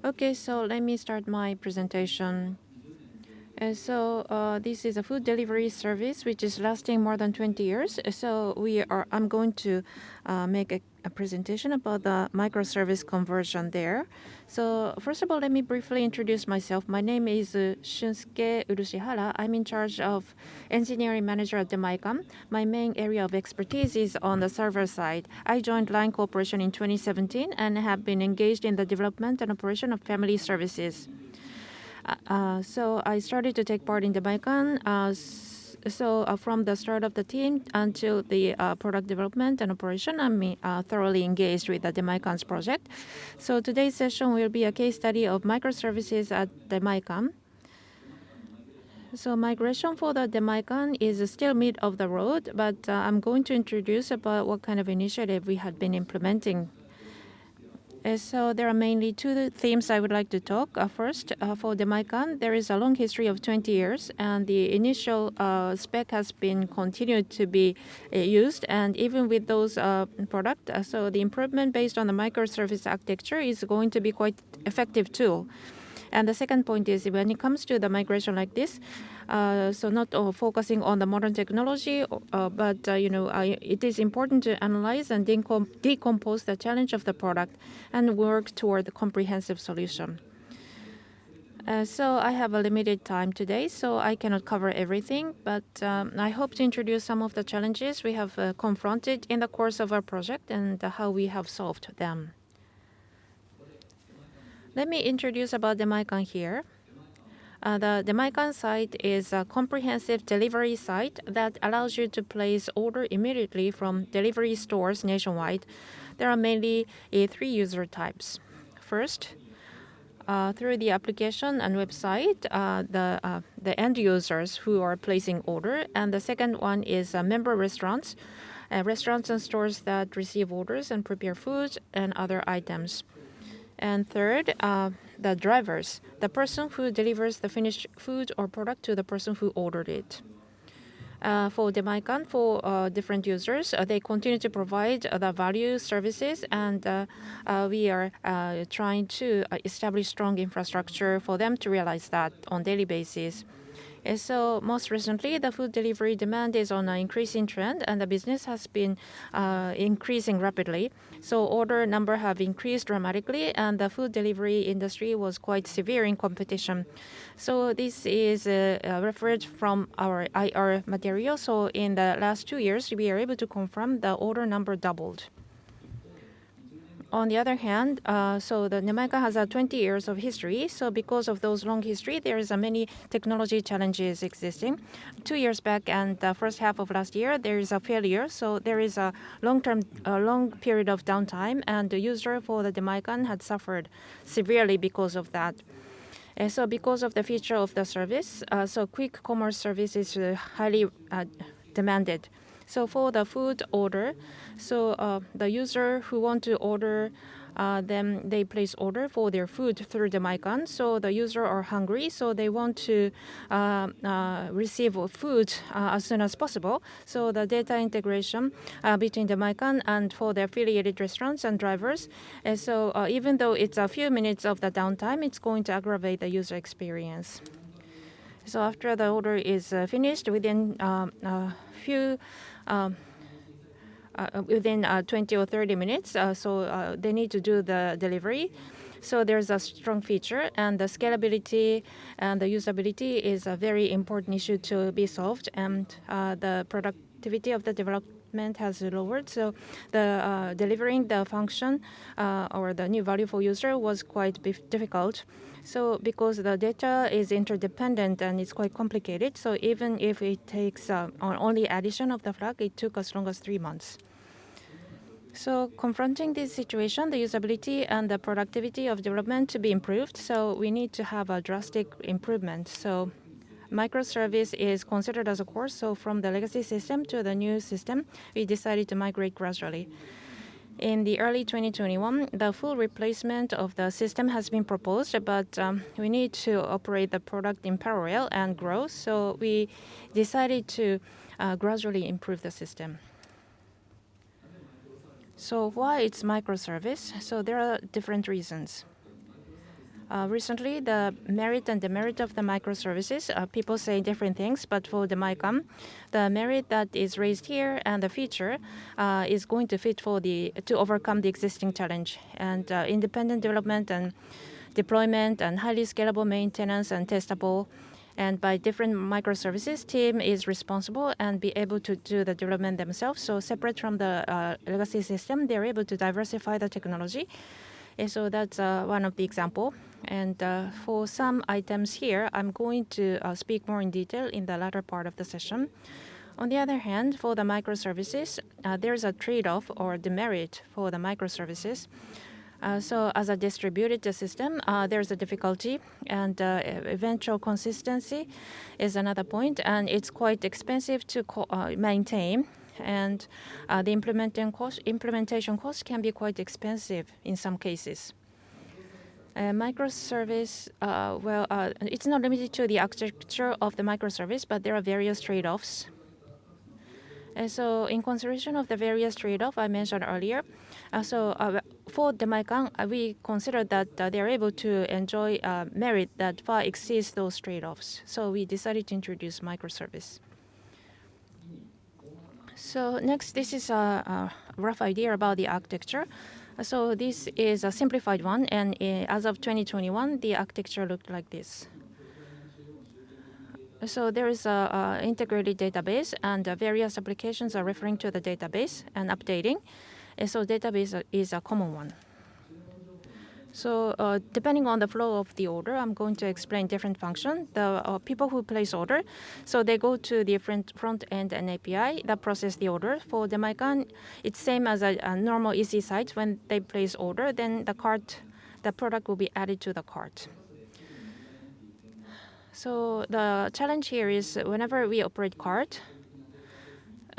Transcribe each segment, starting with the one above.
Okay, so let me start my presentation. This is a food delivery service which is lasting more than 20 years. I'm going to make a presentation about the microservice conversion there. So first of all, let me briefly introduce myself. My name is Shunsuke Urushihara. I'm in charge of engineering manager at Demaecan. My main area of expertise is on the server side. I joined Line Corporation in 2017 and have been engaged in the development and operation of family services. So I started to take part in the Demaecan. From the start of the team until the product development and operation, I'm thoroughly engaged with the Demaecan's project. So today's session will be a case study of microservices at Demaecan. So migration for the Demaecan is still mid of the road, but I'm going to introduce about what kind of initiative we had been implementing. So there are mainly two themes I would like to talk. First, for Demaecan, there is a long history of 20 years, and the initial spec has been continued to be used. And even with those products, so the improvement based on the microservice architecture is going to be quite effective tool. And the second point is when it comes to the migration like this, so not focusing on the modern technology, but it is important to analyze and decompose the challenge of the product and work toward the comprehensive solution. So I have a limited time today, so I cannot cover everything, but I hope to introduce some of the challenges we have confronted in the course of our project and how we have solved them. Let me introduce about Demaecan here. The Demaecan site is a comprehensive delivery site that allows you to place order immediately from delivery stores nationwide. There are mainly three user types. First, through the application and website, the end users who are placing order, and the second one is member restaurants, restaurants and stores that receive orders and prepare food and other items. And third, the drivers, the person who delivers the finished food or product to the person who ordered it. For Demaecan, for different users, they continue to provide the value services, and we are trying to establish strong infrastructure for them to realize that on daily basis. And so most recently, the food delivery demand is on an increasing trend, and the business has been increasing rapidly. So order number have increased dramatically, and the food delivery industry was quite severe in competition. So this is referred from our IR material. So in the last 2 years, we are able to confirm the order number doubled. On the other hand, so the Demaecan has 20 years of history. So because of those long history, there is many technology challenges existing. 2 years back and the first half of last year, there is a failure. So there is a long period of downtime, and the user for the Demaecan had suffered severely because of that. And so because of the feature of the service, so quick commerce service is highly demanded. So for the food order, so the user who want to order, then they place order for their food through the Demaecan. So the user are hungry, so they want to receive food as soon as possible. So the data integration between the Demaecan and for the affiliated restaurants and drivers. And so even though it's a few minutes of the downtime, it's going to aggravate the user experience. So after the order is finished, within within 20 or 30 minutes, they need to do the delivery. So there's a strong feature, and the scalability and the usability is a very important issue to be solved, and the productivity of the development has lowered. So the delivering the function or the new value for user was quite difficult. So because the data is interdependent and it's quite complicated, so even if it takes only addition of the flag, it took as long as 3 months. So confronting this situation, the usability and the productivity of development to be improved, so we need to have a drastic improvement. So microservice is considered as a core, so from the legacy system to the new system, we decided to migrate gradually. In the early 2021, the full replacement of the system has been proposed, but we need to operate the product in parallel and grow, so we decided to gradually improve the system. So why it's microservice? So there are different reasons. Recently, the merit and demerit of the microservices, people say different things, but for the Demaecan, the merit that is raised here and the feature is going to fit to overcome the existing challenge. And independent development and deployment and highly scalable maintenance and testable and by different microservices, team is responsible and be able to do the development themselves. So separate from the legacy system, they're able to diversify the technology. And so that's one of the example. And for some items here, I'm going to speak more in detail in the latter part of the session. On the other hand, for the microservices, there's a trade-off or demerit for the microservices. So as a distributed system, there's a difficulty, and eventual consistency is another point, and it's quite expensive to maintain, and the implementation cost can be quite expensive in some cases. Microservice, it's not limited to the architecture of the microservice, but there are various trade-offs. And so in consideration of the various trade-offs I mentioned earlier, for Demaecan, we consider that they're able to enjoy merit that far exceeds those trade-offs. So we decided to introduce microservice. So next, this is a rough idea about the architecture. So this is a simplified one, and as of 2021, the architecture looked like this. So there is a integrated database, and various applications are referring to the database and updating. And so database is a common one. So depending on the flow of the order, I'm going to explain different functions. The people who place order, so they go to different front end and API that process the order. For Demaecan, it's same as a normal EC site. When they place order, then the product will be added to the cart. So the challenge here is whenever we operate cart,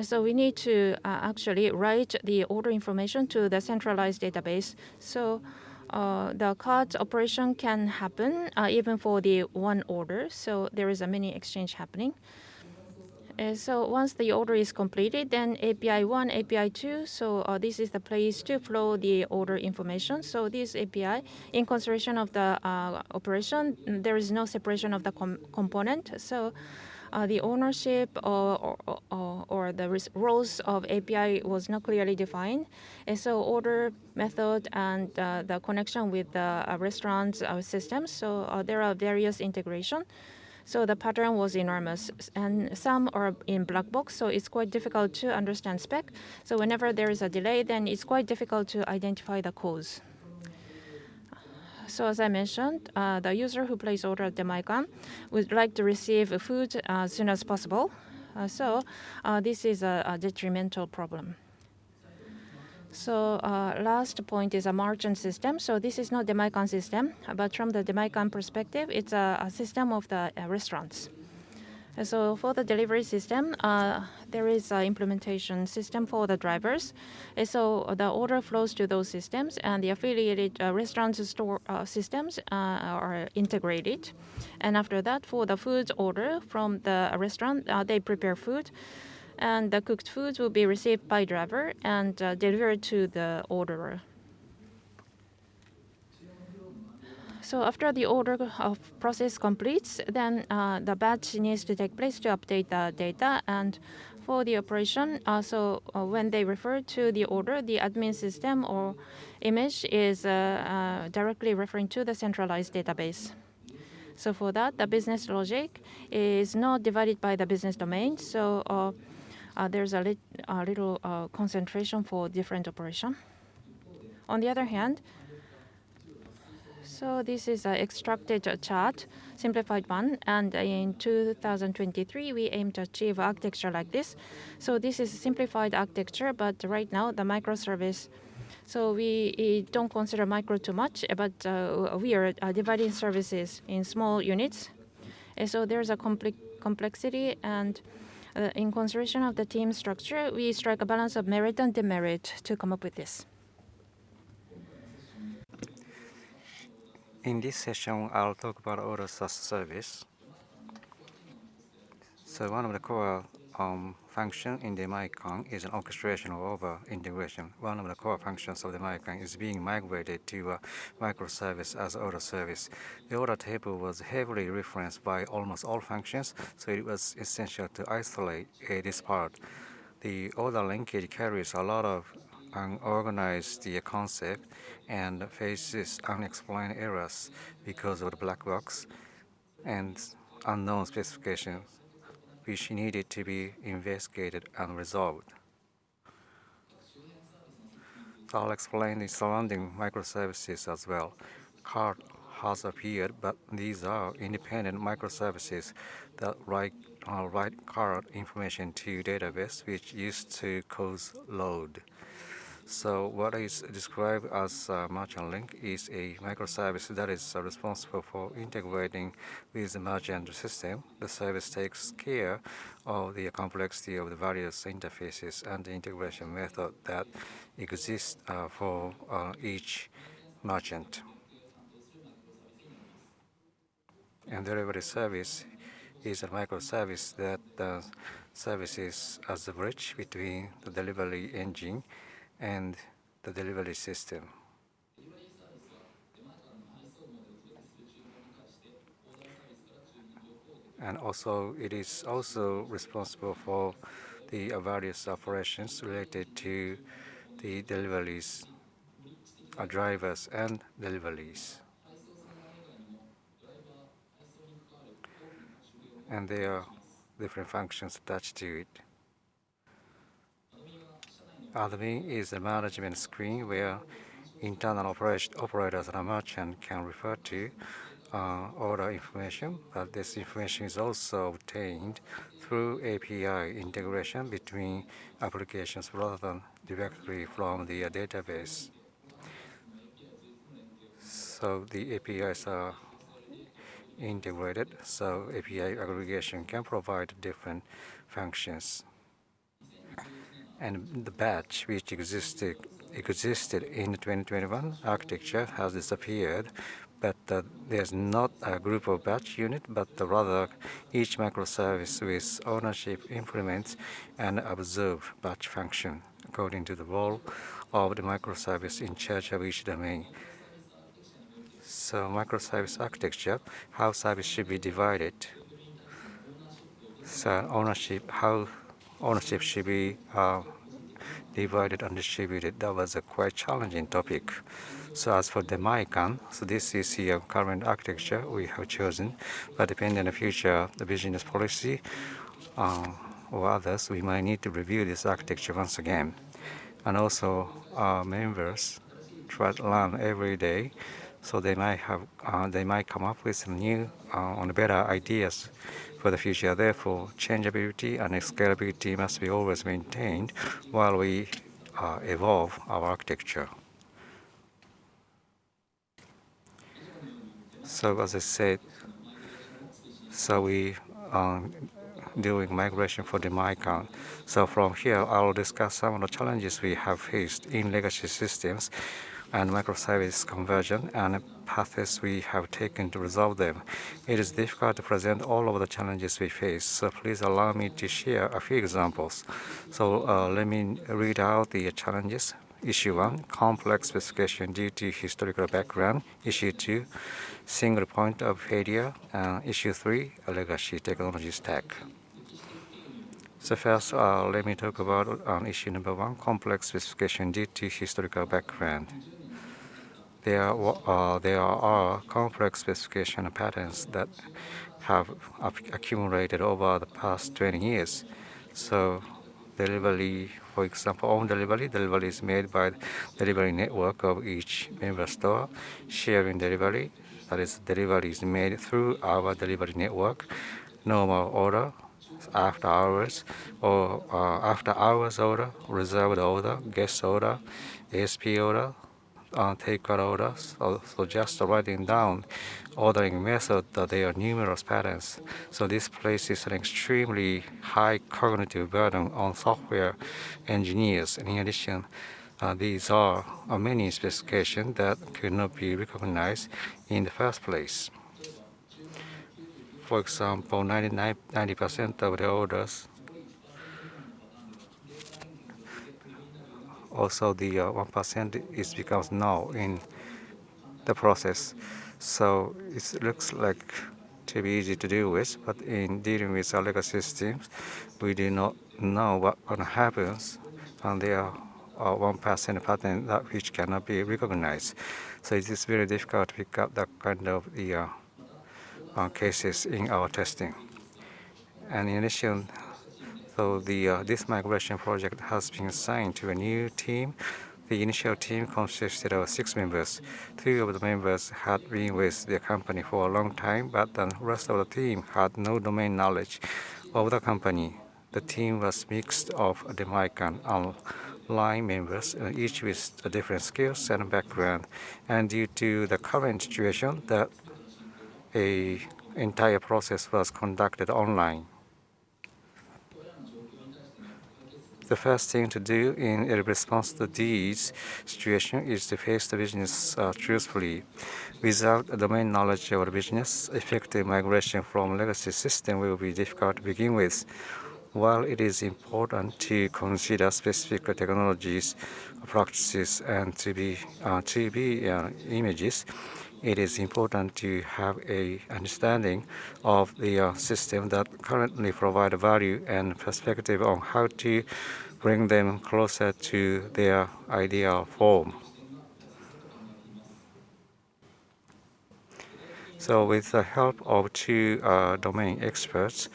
so we need to actually write the order information to the centralized database. So the cart operation can happen even for the one order. So there is a mini exchange happening. So once the order is completed, then API 1, API 2, so this is the place to flow the order information. So this API, in consideration of the operation, there is no separation of the component. So the ownership or the roles of API was not clearly defined. And so order method and the connection with the restaurant systems, so there are various integration. So the pattern was enormous, and some are in black box, so it's quite difficult to understand spec. So whenever there is a delay, then it's quite difficult to identify the cause. So as I mentioned, the user who places order at Demaecan would like to receive food as soon as possible. This is a detrimental problem. So last point is a merchant system. So this is not Demaecan system, but from the Demaecan perspective, it's a system of the restaurants. So for the delivery system, there is an implementation system for the drivers. So the order flows to those systems, and the affiliated restaurant store systems are integrated. And after that, for the food order from the restaurant, they prepare food. And the cooked foods will be received by driver and delivered to the orderer. So after the order process completes, then the batch needs to take place to update the data. And for the operation, when they refer to the order, the admin system or image is directly referring to the centralized database. So for that, the business logic is not divided by the business domain. So there's a little concentration for different operation. On the other hand, so this is an extracted chart, simplified one, and in 2023 we aim to achieve architecture like this. So this is a simplified architecture, but right now the microservice. So we don't consider micro too much, but we are dividing services in small units. And so there's a complexity, and in consideration of the team structure, we strike a balance of merit and demerit to come up with this. In this session, I'll talk about order as service. So one of the core function in the Demaecan is an orchestration over integration. One of the core functions of the Demaecan is being migrated to a microservice as order service. The order table was heavily referenced by almost all functions, so it was essential to isolate this part. The order linkage carries a lot of unorganized concept and faces unexplained errors because of the black box and unknown specifications, which needed to be investigated and resolved. So I'll explain the surrounding microservices as well. CART has appeared, but these are independent microservices that write CART information to database, which used to cause load. So what is described as a merchant link is a microservice that is responsible for integrating with the merchant system. The service takes care of the complexity of the various interfaces and the integration method that exist for each merchant. And delivery service is a microservice that services as a bridge between the delivery engine and the delivery system. And also, it is also responsible for the various operations related to the deliveries, drivers and deliveries. And there are different functions attached to it. Admin is the management screen where internal operators and a merchant can refer to order information, but this information is also obtained through API integration between applications rather than directly from the database. So the APIs are integrated, so API aggregation can provide different functions. And the batch which existed in the 2021 architecture has disappeared, but there's not a group of batch unit, but rather each microservice with ownership implements and observe batch function according to the role of the microservice in charge of each domain. So microservice architecture, how service should be divided. So how ownership should be divided and distributed. That was a quite challenging topic. So as for Demae-can, so this is the current architecture we have chosen, but depending on the future, the business policy or others, we might need to review this architecture once again. And also our members try to learn every day, so they might come up with some new better ideas for the future. Therefore, changeability and scalability must be always maintained while we evolve our architecture. So as I said, so we doing migration for the Demae-can. So from here, I'll discuss some of the challenges we have faced in legacy systems and microservice conversion and paths we have taken to resolve them. It is difficult to present all of the challenges we face, so please allow me to share a few examples. So let me read out the challenges. Issue 1, complex specification due to historical background. Issue 2, single point of failure. Issue 3, a legacy technology stack. So first, let me talk about issue number 1, complex specification due to historical background. There are complex specification patterns that have accumulated over the past 20 years. So delivery, for example, on delivery is made by the delivery network of each member store. Sharing delivery, that is, delivery is made through our delivery network. Normal order, after hours, or after hours order, reserved order, guest order, ASP order, takeout orders. So just writing down ordering method, there are numerous patterns. So this places an extremely high cognitive burden on software engineers. In addition, these are many specifications that could not be recognized in the first place. For example, 90% of the orders also the 1% becomes null in the process. So it looks like to be easy to deal with, but in dealing with our legacy systems, we do not know what gonna happen, and there are 1% pattern that which cannot be recognized. So it is very difficult to pick up that kind of the cases in our testing. And in addition, so this migration project has been assigned to a new team. The initial team consisted of 6 members. 2 of the members had been with the company for a long time, but the rest of the team had no domain knowledge of the company. The team was mixed of Demaecan and line members, each with different skills and background. And due to the current situation, the entire process was conducted online. The first thing to do in response to these situations is to face the business truthfully. Without domain knowledge of the business, effective migration from legacy system will be difficult to begin with. While it is important to consider specific technologies, practices, and to be images, it is important to have a understanding of the system that currently provide value and perspective on how to bring them closer to their ideal form. So with the help of 2 domain experts,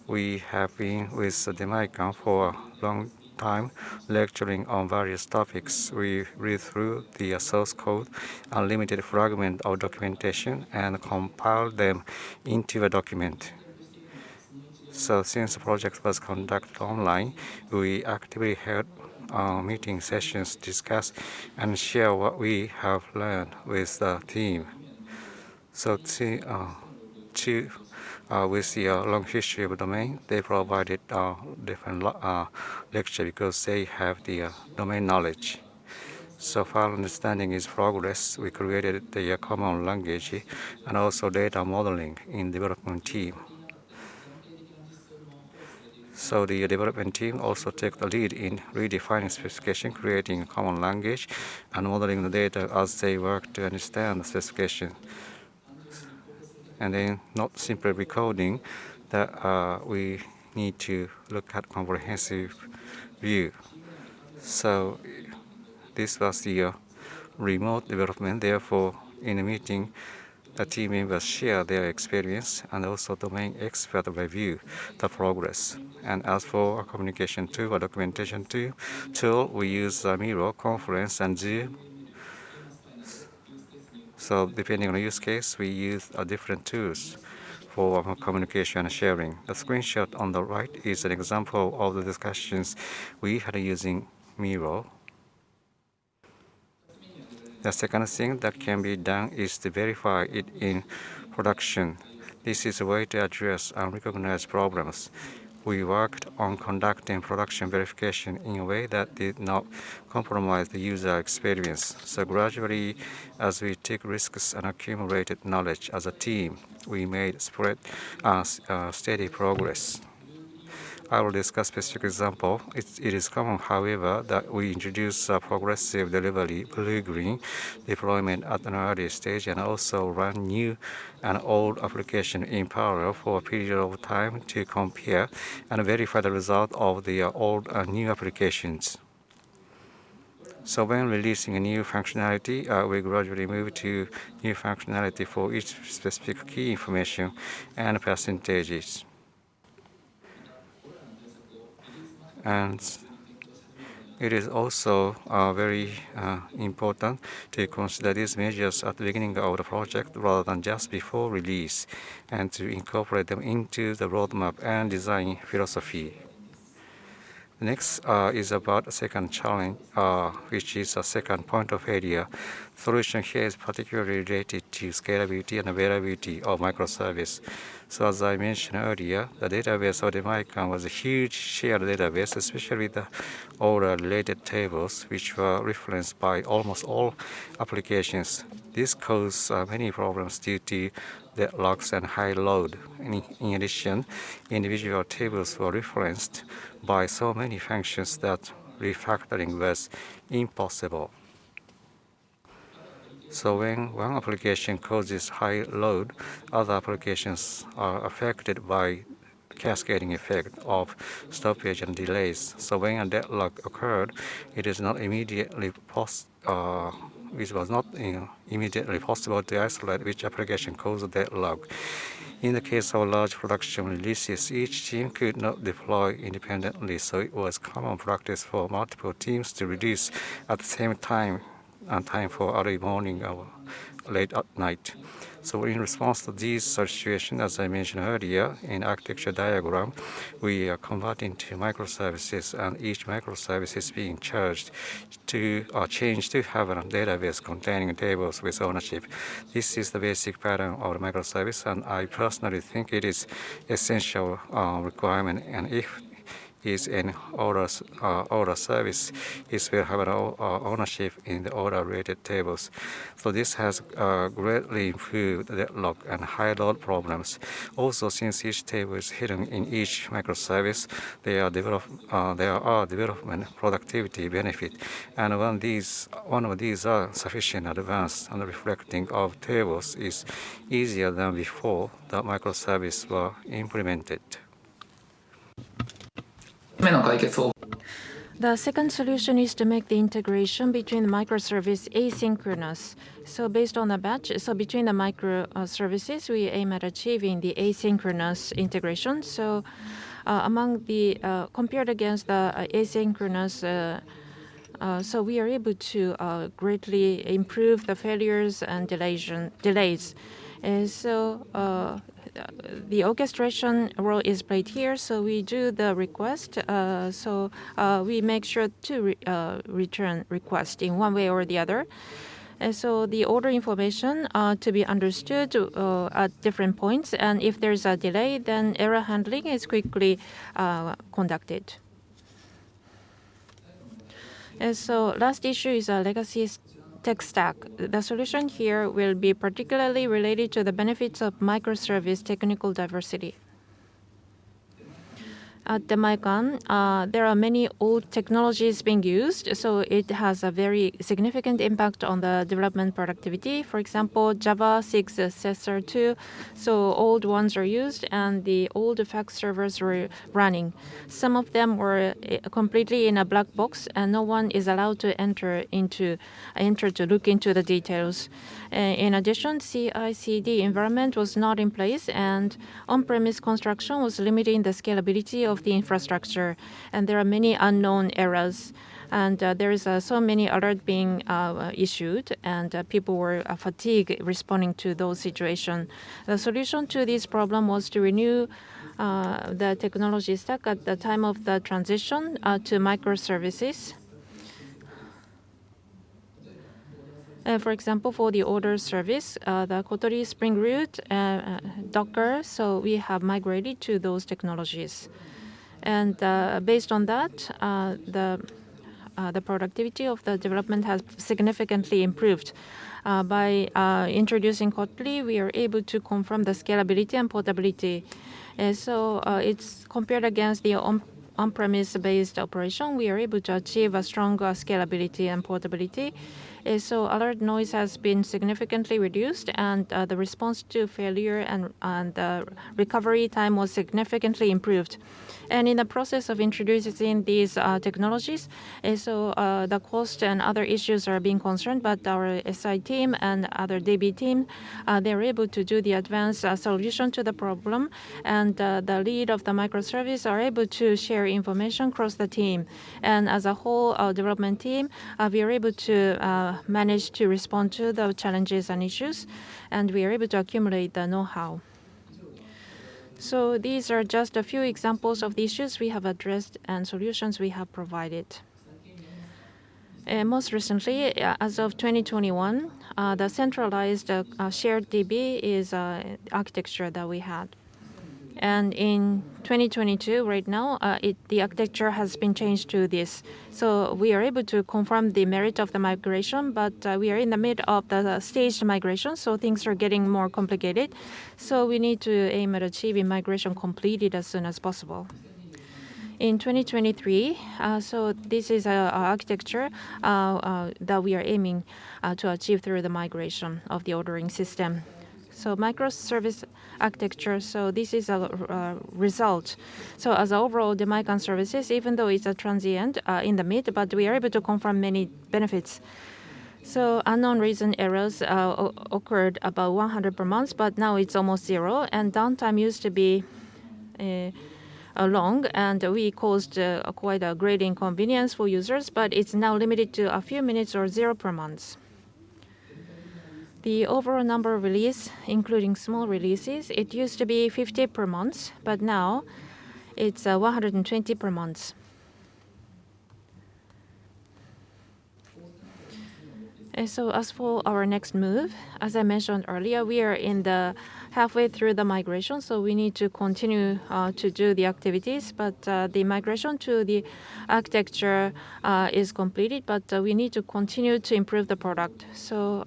we have been with the Demaecan for a long time, lecturing on various topics. We read through the source code, unlimited fragment of documentation, and compile them into a document. So since the project was conducted online, we actively held meeting sessions, discuss and share what we have learned with the team. So with the long history of domain, they provided different lecture because they have the domain knowledge. So far understanding is progress. We created the common language and also data modeling in development team. So the development team also took the lead in redefining specification, creating a common language, and modeling the data as they work to understand the specification. And then not simply recoding, that we need to look at comprehensive view. So this was the remote development. Therefore, in a meeting, the team members share their experience and also domain expert review the progress. And as for a communication tool or documentation tool, we use Miro, Conference, and Zoom. So depending on the use case, we use different tools for communication and sharing. The screenshot on the right is an example of the discussions we had using Miro. The second thing that can be done is to verify it in production. This is a way to address unrecognized problems. We worked on conducting production verification in a way that did not compromise the user experience. So gradually, as we took risks and accumulated knowledge as a team, we made steady progress. I will discuss specific example. It is common, however, that we introduce progressive delivery, blue-green deployment at an early stage and also run new and old application in parallel for a period of time to compare and verify the result of the old and new applications. So when releasing a new functionality, we gradually move to new functionality for each specific key information and percentages. And it is also very important to consider these measures at the beginning of the project rather than just before release, and to incorporate them into the roadmap and design philosophy. Next is about a second challenge, which is a second point of failure. Solution here is particularly related to scalability and availability of microservice. So as I mentioned earlier, the database of Demaecan was a huge shared database, especially the all related tables, which were referenced by almost all applications. This caused many problems due to deadlocks and high load. In addition, individual tables were referenced by so many functions that refactoring was impossible. So when one application causes high load, other applications are affected by cascading effect of stoppage and delays. So when a deadlock occurred, it was not immediately possible to isolate which application caused the deadlock. In the case of large production releases, each team could not deploy independently, so it was common practice for multiple teams to release at the same time and time for early morning or late at night. So in response to this situation, as I mentioned earlier, in architecture diagram, we are converting to microservices, and each microservice is being changed to have a database containing tables with ownership. This is the basic pattern of the microservice, and I personally think it is essential requirement. And if is an order service, it will have an ownership in the order-related tables. So this has greatly improved the deadlock and high load problems. Also, since each table is hidden in each microservice, there are development productivity benefit. And one of these are sufficient advanced and reflecting of tables is easier than before the microservice were implemented. The second solution is to make the integration between the microservice asynchronous. So based on the batch, so between the microservices, we aim at achieving the asynchronous integration. So among the compared against the asynchronous, so we are able to greatly improve the failures and delays. And so the orchestration role is played here. So we do the request. So we make sure to return request in one way or the other. And so the order information to be understood at different points. And if there's a delay, then error handling is quickly conducted. And so last issue is a legacy tech stack. The solution here will be particularly related to the benefits of microservice technical diversity. At Demae-can, there are many old technologies being used, so it has a very significant impact on the development productivity. For example, Java 6 Successor 2, so old ones are used, and the old fax servers were running. Some of them were completely in a black box, and no one is allowed to enter to look into the details. In addition, CI/CD environment was not in place, and on-premise construction was limiting the scalability of the infrastructure, and there are many unknown errors, and there is so many alerts being issued, and people were fatigued responding to those situations. The solution to this problem was to renew the technology stack at the time of the transition to microservices. For example, for the order service, the Kotori Spring Root, Docker, so we have migrated to those technologies. And based on that, the productivity of the development has significantly improved. By introducing Kotlin, we are able to confirm the scalability and portability. So it's compared against the on-premise-based operation, we are able to achieve a stronger scalability and portability. So alert noise has been significantly reduced, and the response to failure and the recovery time was significantly improved. And in the process of introducing these technologies, so the cost and other issues are being concerned, but our SI team and other DB team, they're able to do the advanced solution to the problem, and the lead of the microservice are able to share information across the team. And as a whole development team, we are able to manage to respond to the challenges and issues, and we are able to accumulate the know-how. So these are just a few examples of the issues we have addressed and solutions we have provided. Most recently, as of 2021, the centralized shared DB is architecture that we had. And in 2022, right now, the architecture has been changed to this. So we are able to confirm the merit of the migration, but we are in the mid of the staged migration, so things are getting more complicated. So we need to aim at achieving migration completed as soon as possible. in 2023. So this is a architecture that we are aiming to achieve through the migration of the ordering system. So microservice architecture, so this is a result. So as overall, the Demaecan services, even though it's a transient in the mid, but we are able to confirm many benefits. So unknown reason errors occurred about 100 per month, but now it's almost zero. And downtime used to be long, and we caused quite a great inconvenience for users, but it's now limited to a few minutes or zero per month. The overall number of releases, including small releases, it used to be 50 per month, but now it's 120 per month. And so as for our next move, as I mentioned earlier, we are in the halfway through the migration, so we need to continue to do the activities. But the migration to the architecture is completed, but we need to continue to improve the product. So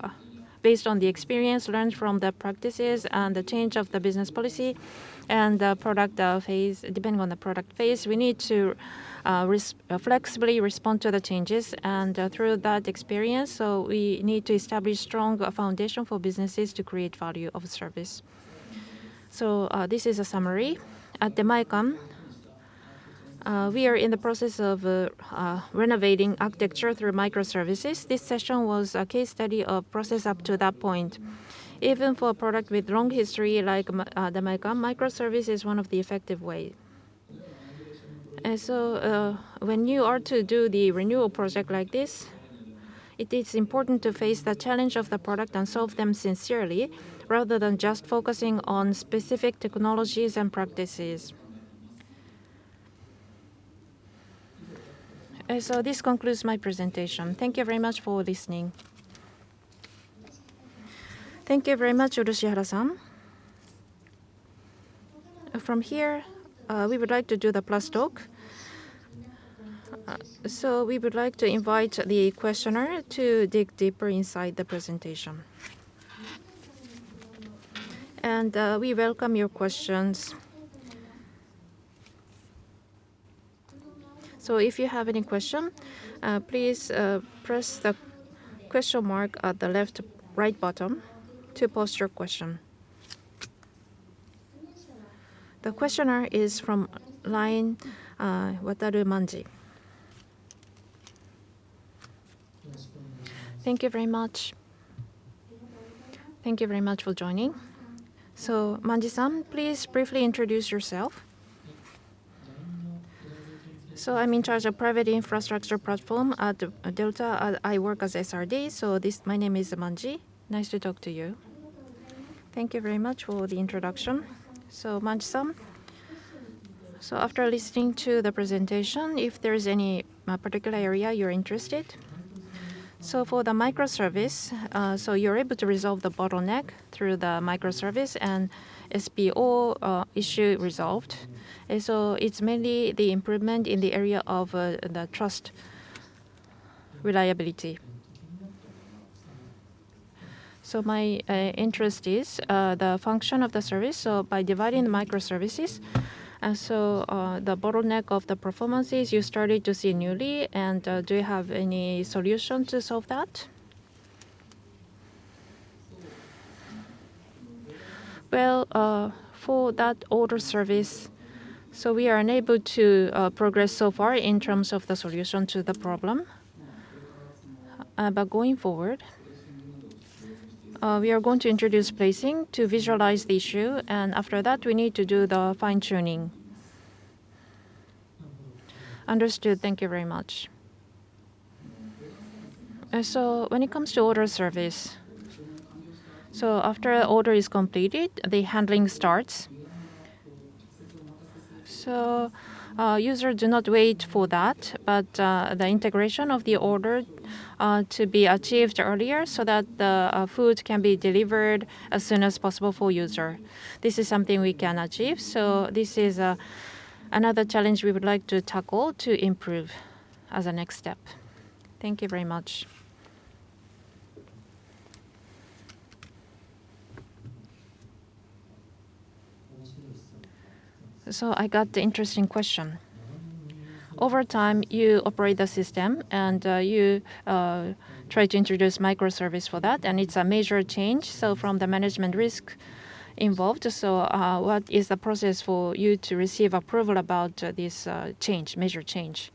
based on the experience learned from the practices and the change of the business policy and the product phase, depending on the product phase, we need to flexibly respond to the changes. And through that experience, so we need to establish strong foundation for businesses to create value of service. So this is a summary. At Demaecan, we are in the process of renovating architecture through microservices. This session was a case study of process up to that point. Even for a product with long history like Demaecan, microservice is one of the effective ways. And so when you are to do the renewal project like this, it is important to face the challenge of the product and solve them sincerely, rather than just focusing on specific technologies and practices. And so this concludes my presentation. Thank you very much for listening. Thank you very much, Urushihara-san. From here, we would like to do the plus talk. So we would like to invite the questioner to dig deeper inside the presentation. And we welcome your questions. So if you have any question, please press the question mark at the left right bottom to post your question. The questioner is from line Wataru Manji. Thank you very much. Thank you very much for joining. So Manji-san, please briefly introduce yourself. So I'm in charge of private infrastructure platform at Delta. I work as SRD. So my name is Manji. Nice to talk to you. Thank you very much for the introduction. So Manji-san, so after listening to the presentation, if there's any particular area you're interested. So for the microservice, so you're able to resolve the bottleneck through the microservice and SPO issue resolved. And so it's mainly the improvement in the area of the trust reliability. So my interest is the function of the service. So by dividing the microservices, so the bottleneck of the performances you started to see newly, and do you have any solution to solve that? Well, for that order service, so we are unable to progress so far in terms of the solution to the problem. But going forward, we are going to introduce placing to visualize the issue, and after that, we need to do the fine-tuning. Understood. Thank you very much. So when it comes to order service, so after the order is completed, the handling starts. So users do not wait for that, but the integration of the order to be achieved earlier so that the food can be delivered as soon as possible for user. This is something we can achieve. So this is another challenge we would like to tackle to improve as a next step. Thank you very much. So I got the interesting question. over time, you operate the system and you try to introduce microservice for that, and it's a major change. So from the management risk involved, so what is the process for you to receive approval about this change, major change?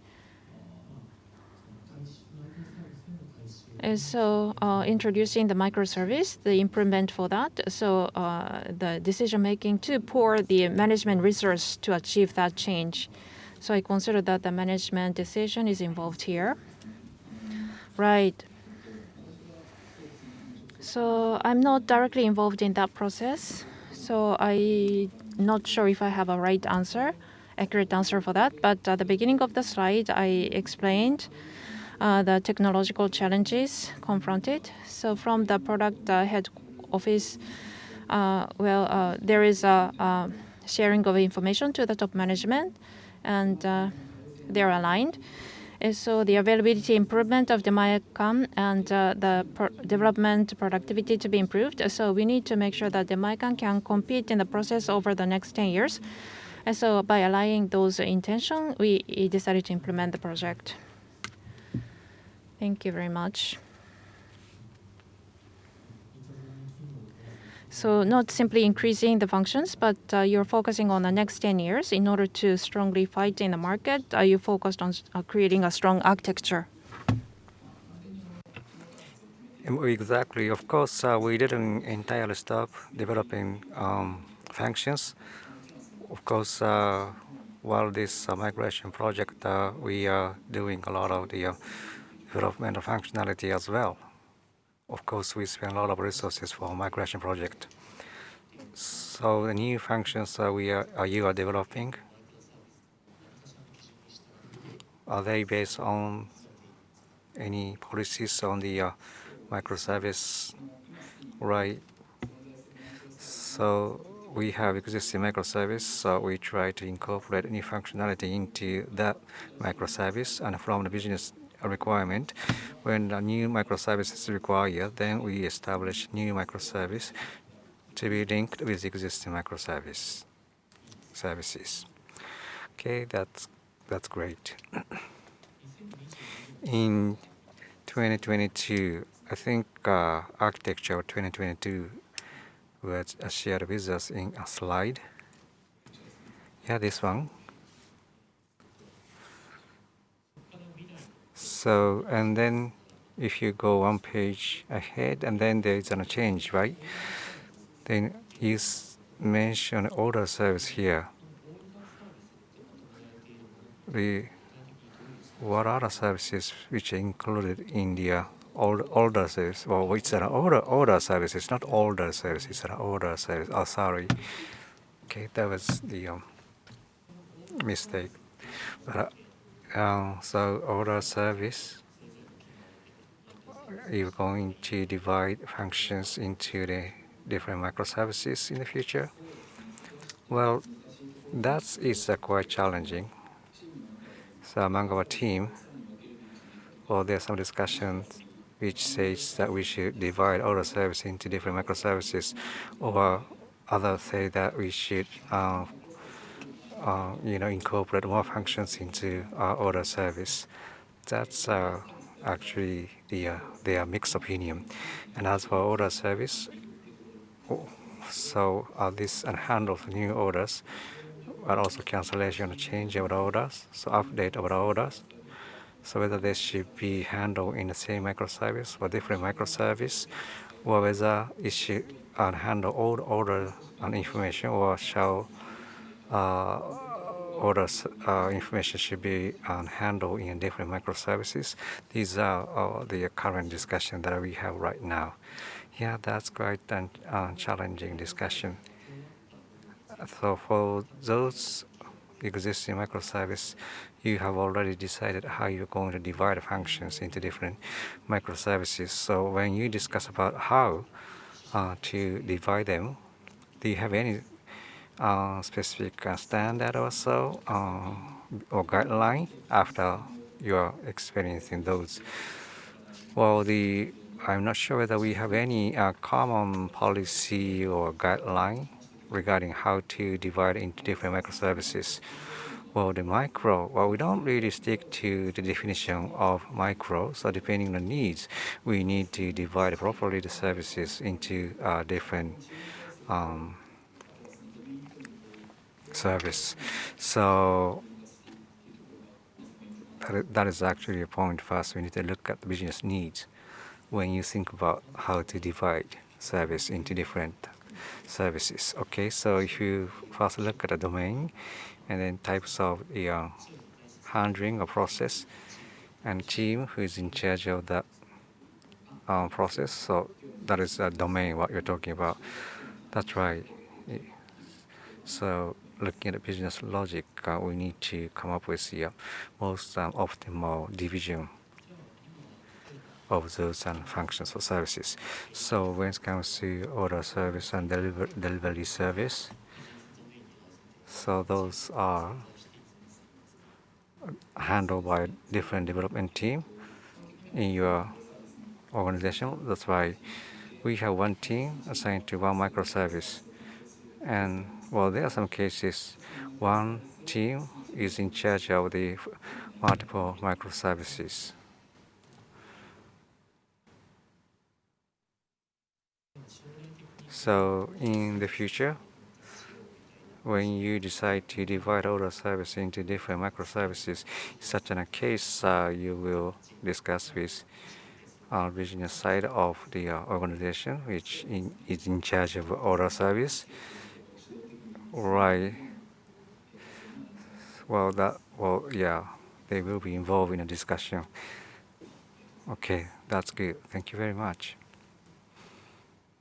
And so introducing the microservice, the improvement for that, so the decision making to pour the management resource to achieve that change. So I consider that the management decision is involved here. Right. So I'm not directly involved in that process. So I'm not sure if I have a right answer, accurate answer for that. But at the beginning of the slide, I explained the technological challenges confronted. So from the product head office, there is a sharing of information to the top management, and they're aligned. And so the availability improvement of Demae-can and the development productivity to be improved. So we need to make sure that Demae-can can compete in the process over the next 10 years. And so by aligning those intentions, we decided to implement the project. Thank you very much. So not simply increasing the functions, but you're focusing on the next 10 years in order to strongly fight in the market. Are you focused on creating a strong architecture? Exactly. Of course, we didn't entirely stop developing functions. Of course, while this migration project, we are doing a lot of the development of functionality as well. Of course, we spend a lot of resources for migration project. So the new functions you are developing, are they based on any policies on the microservice, right? So we have existing microservice, so we try to incorporate new functionality into that microservice, and from the business requirement, when a new microservice is required, then we establish new microservice to be linked with existing microservice services. Okay, that's great. In 2022, I think architecture of 2022 was shared with us in a slide. Yeah, this one. So, and then if you go one page ahead, and then there is a change, right? Then you mention order service here. What are the services which are included in the order service? Well, it's an order service. It's not order service. It's an order service. Oh, sorry. Okay, that was the mistake. But, so order service, you're going to divide functions into the different microservices in the future. Well, that is quite challenging. So among our team, well, there's some discussions which says that we should divide order service into different microservices, or others say that we should incorporate more functions into our order service. That's actually their mixed opinion. And as for order service, so this handles new orders, but also cancellation or change of the orders, so update of the orders. So whether they should be handled in the same microservice or different microservice, or whether it should handle all order and information, or shall orders information should be handled in different microservices. These are the current discussion that we have right now. Yeah, that's quite a challenging discussion. So for those existing microservice, you have already decided how you're going to divide the functions into different microservices. So when you discuss about how to divide them, do you have any specific standard or so, or guideline after you're experiencing those? Well, I'm not sure whether we have any common policy or guideline regarding how to divide into different microservices. Well, the micro, well, we don't really stick to the definition of micro. So depending on the needs, we need to divide properly the services into different service. So that is actually a point first. We need to look at the business needs when you think about how to divide service into different services. Okay, so if you first look at the domain and then types of the handling or process and team who is in charge of that process. So that is a domain what you're talking about. That's right. So looking at the business logic, we need to come up with the most optimal division of those functions or services. So when it comes to order service and delivery service, so those are handled by different development team in your organization. That's why we have one team assigned to one microservice. And well, there are some cases one team is in charge of the multiple microservices. So in the future, when you decide to divide all the service into different microservices, such a case you will discuss with business side of the organization, which is in charge of order service. Right. Well, yeah, they will be involved in a discussion. Okay, that's good. Thank you very much.